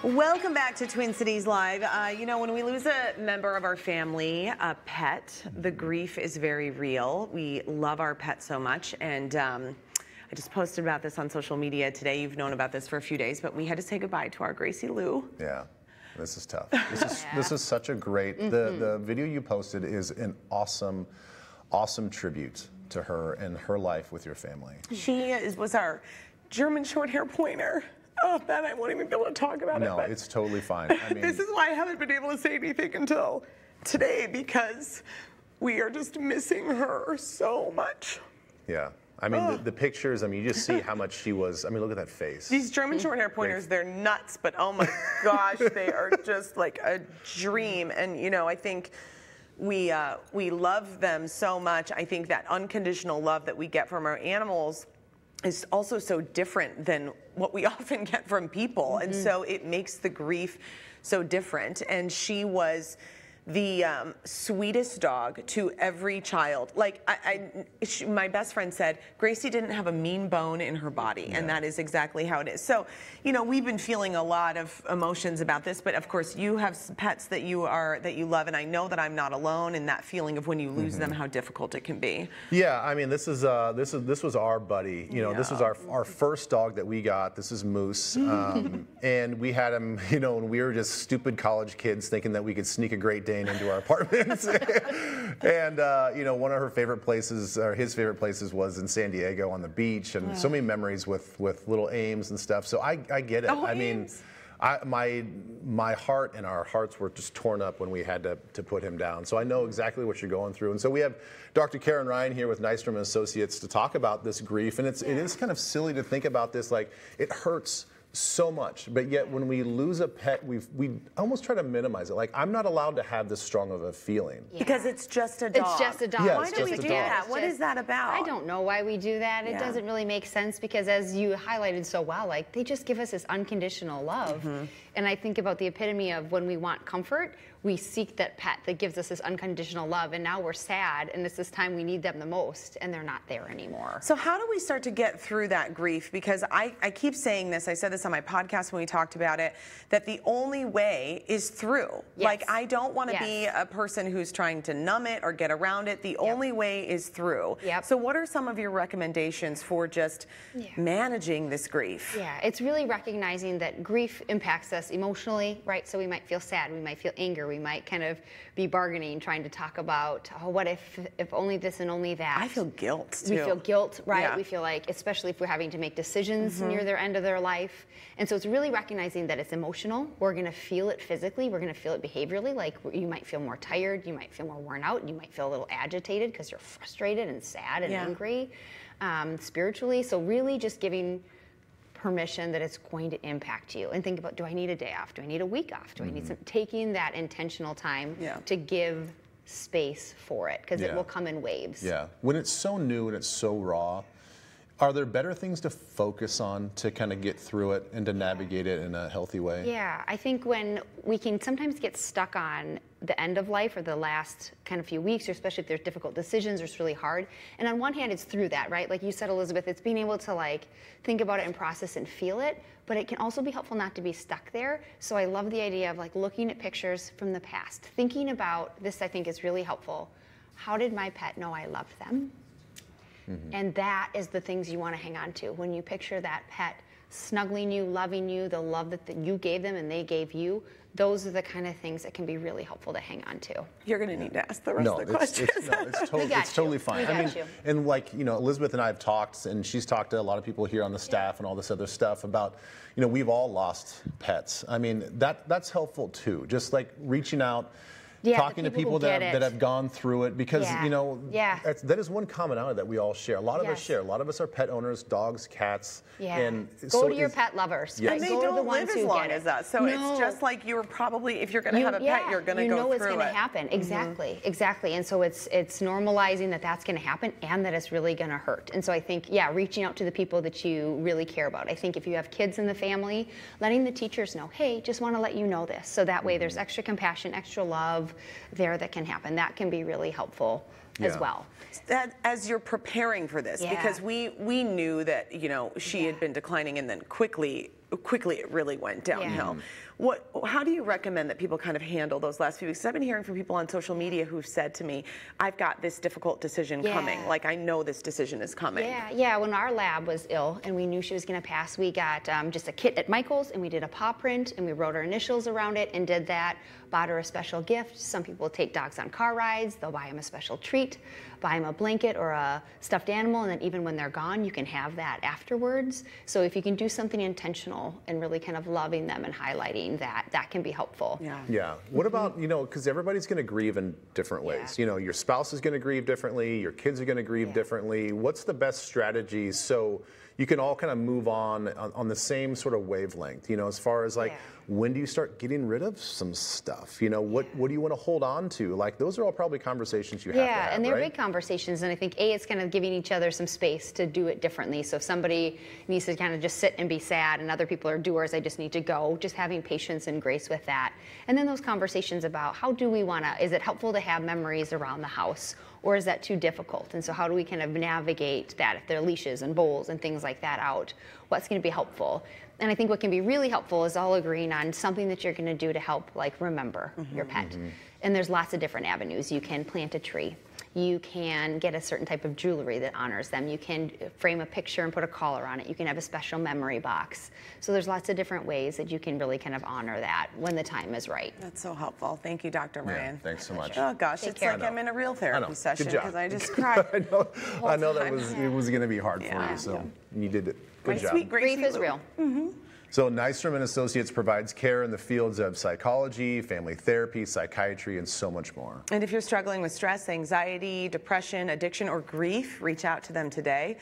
Welcome back to Twin Cities Live. You know, when we lose a member of our family, a pet, the grief is very real. We love our pet so much, and I just posted about this on social media today. You've known about this for a few days, but we had to say goodbye to our Gracie Lou. Yeah, this is tough. This is such a great, the video you posted is an awesome tribute to her and her life with your family. She was our German short hair pointer. Oh, that I won't even be able to talk about it. No, it's totally fine. I mean, this is why I haven't been able to say anything until today, because we are just missing her so much. Yeah. I mean, the pictures, I mean, you just see how much she was, I mean, look at that face. These German short hair pointers, they're nuts, but oh my gosh, they are just like a dream. And, you know, I think we love them so much. I think that unconditional love that we get from our animals is also so different than what we often get from people. And so it makes the grief so different. And she was the sweetest dog to every child. Like my best friend said, Gracie didn't have a mean bone in her body, and that is exactly how it is. So, you know, we've been feeling a lot of emotions about this, but of course you have pets that you love, and I know that I'm not alone in that feeling of when you lose them, how difficult it can be. Yeah, I mean, this was our buddy. You know, this was our first dog that we got. This is Moose, and we had him. You know, and we were just stupid college kids thinking that we could sneak a Great Dane into our apartments. And you know, one of her favorite places, or his favorite places, was in San Diego on the beach, and so many memories with little Ames and stuff. So I get it. Oh, I mean, my heart and our hearts were just torn up when we had to put him down. So I know exactly what you're going through. And so we have Dr. Karin Ryan here with Nystrom and Associates to talk about this grief. And it is kind of silly to think about this, like it hurts so much, but yet when we lose a pet, we almost try to minimize it. Like, I'm not allowed to have this strong of a feeling. Yeah. Because it's just a dog. It's just a dog. Yeah, why do we do that? What is that about? I don't know why we do that. It doesn't really make sense, because as you highlighted so well, like, they just give us this unconditional love. And I think about the epitome of when we want comfort, we seek that pet that gives us this unconditional love, and now we're sad, and it's this time we need them the most, and they're not there anymore. So how do we start to get through that grief? Because I keep saying this, I said this on my podcast when we talked about it, that the only way is through. Yes. Like, I don't want to be a person who's trying to numb it or get around it. The only way is through. So what are some of your recommendations for just managing this grief? Yeah, it's really recognizing that grief impacts us emotionally, right? So we might feel sad, we might feel anger, we might kind of be bargaining, trying to talk about, oh, what if only this and only that. I feel guilt too. We feel guilt, right? We feel like, especially if we're having to make decisions near their end of their life. And so it's really recognizing that it's emotional. We're going to feel it physically. We're going to feel it behaviorally. Like, you might feel more tired. You might feel more worn out. You might feel a little agitated because you're frustrated and sad and angry, spiritually. So really just giving permission that it's going to impact you, and think about, do I need a day off? Do I need a week off? Do I need some, taking that intentional time to give space for it, because it will come in waves. Yeah, when it's so new and it's so raw, are there better things to focus on to kind of get through it and to navigate it in a healthy way? Yeah, I think when we can sometimes get stuck on the end of life or the last kind of few weeks, or especially if there's difficult decisions or it's really hard. And on one hand, it's through that, right? Like you said, Elizabeth, it's being able to like think about it and process and feel it, but it can also be helpful not to be stuck there. So I love the idea of like looking at pictures from the past, thinking about this. I think is really helpful. How did my pet know I loved them? And that is the things you want to hang on to. When you picture that pet snuggling you, loving you, the love that you gave them and they gave you, those are the kind of things that can be really helpful to hang on to. You're going to need to ask the rest of the questions. It's totally fine. I mean, and like, you know, Elizabeth and I have talked, and she's talked to a lot of people here on the staff and all this other stuff about, you know, we've all lost pets. I mean, that's helpful too. Just like reaching out, talking to people that have gone through it, because you know, that is one commonality that we all share. A lot of us share. A lot of us are pet owners, dogs, cats. And go to your pet lovers. And they don't live as long as us. So it's just like you're probably, if you're going to have a pet, you're going to go through it. You know it's going to happen. Exactly. Exactly. And so it's normalizing that that's going to happen and that it's really going to hurt. And so I think, reaching out to the people that you really care about. I think if you have kids in the family, letting the teachers know, hey, just want to let you know this. So that way there's extra compassion, extra love there that can happen. That can be really helpful as well. As you're preparing for this, because we knew that, you know, she had been declining, and then quickly quickly it really went downhill. How do you recommend that people kind of handle those last few weeks? 'Cause I've been hearing from people on social media who've said to me, I've got this difficult decision coming. Like, I know this decision is coming. Yeah, when our lab was ill and we knew she was going to pass, we got just a kit at Michael's, and we did a paw print, and we wrote our initials around it and did that, bought her a special gift. Some people take dogs on car rides. They'll buy them a special treat, buy them a blanket or a stuffed animal, and then even when they're gone, you can have that afterwards. So if you can do something intentional and really kind of loving them and highlighting that, that can be helpful. Yeah. What about, because everybody's going to grieve in different ways. Your spouse is going to grieve differently, your kids are going to grieve differently. What's the best strategy so you can all kind of move on the same sort of wavelength, as far as like, when do you start getting rid of some stuff? What do you want to hold on to? Like, those are all probably conversations you have to have, and they're right? big conversations, and I think it's kind of giving each other some space to do it differently. So if somebody needs to kind of just sit and be sad, and other people are doers, I just need to go, just having patience and grace with that. And then those conversations about how do we want to, is it helpful to have memories around the house, or is that too difficult? And so how do we kind of navigate that, if there are leashes and bowls and things like that out? What's going to be helpful? And I think what can be really helpful is all agreeing on something that you're going to do to help, like, remember your pet. And there's lots of different avenues. You can plant a tree. You can get a certain type of jewelry that honors them. You can frame a picture and put a collar on it. You can have a special memory box. So there's lots of different ways that you can really kind of honor that when the time is right. That's so helpful. Thank you, Dr. Ryan. Thanks so much. Oh gosh, it's like I'm in a real therapy session because I just cried. I know that it was going to be hard for you, so you did it. Good job. Sweet Grief is real. So Nystrom and Associates provides care in the fields of psychology, family therapy, psychiatry, and so much more. And if you're struggling with stress, anxiety, depression, addiction, or grief, reach out to them today.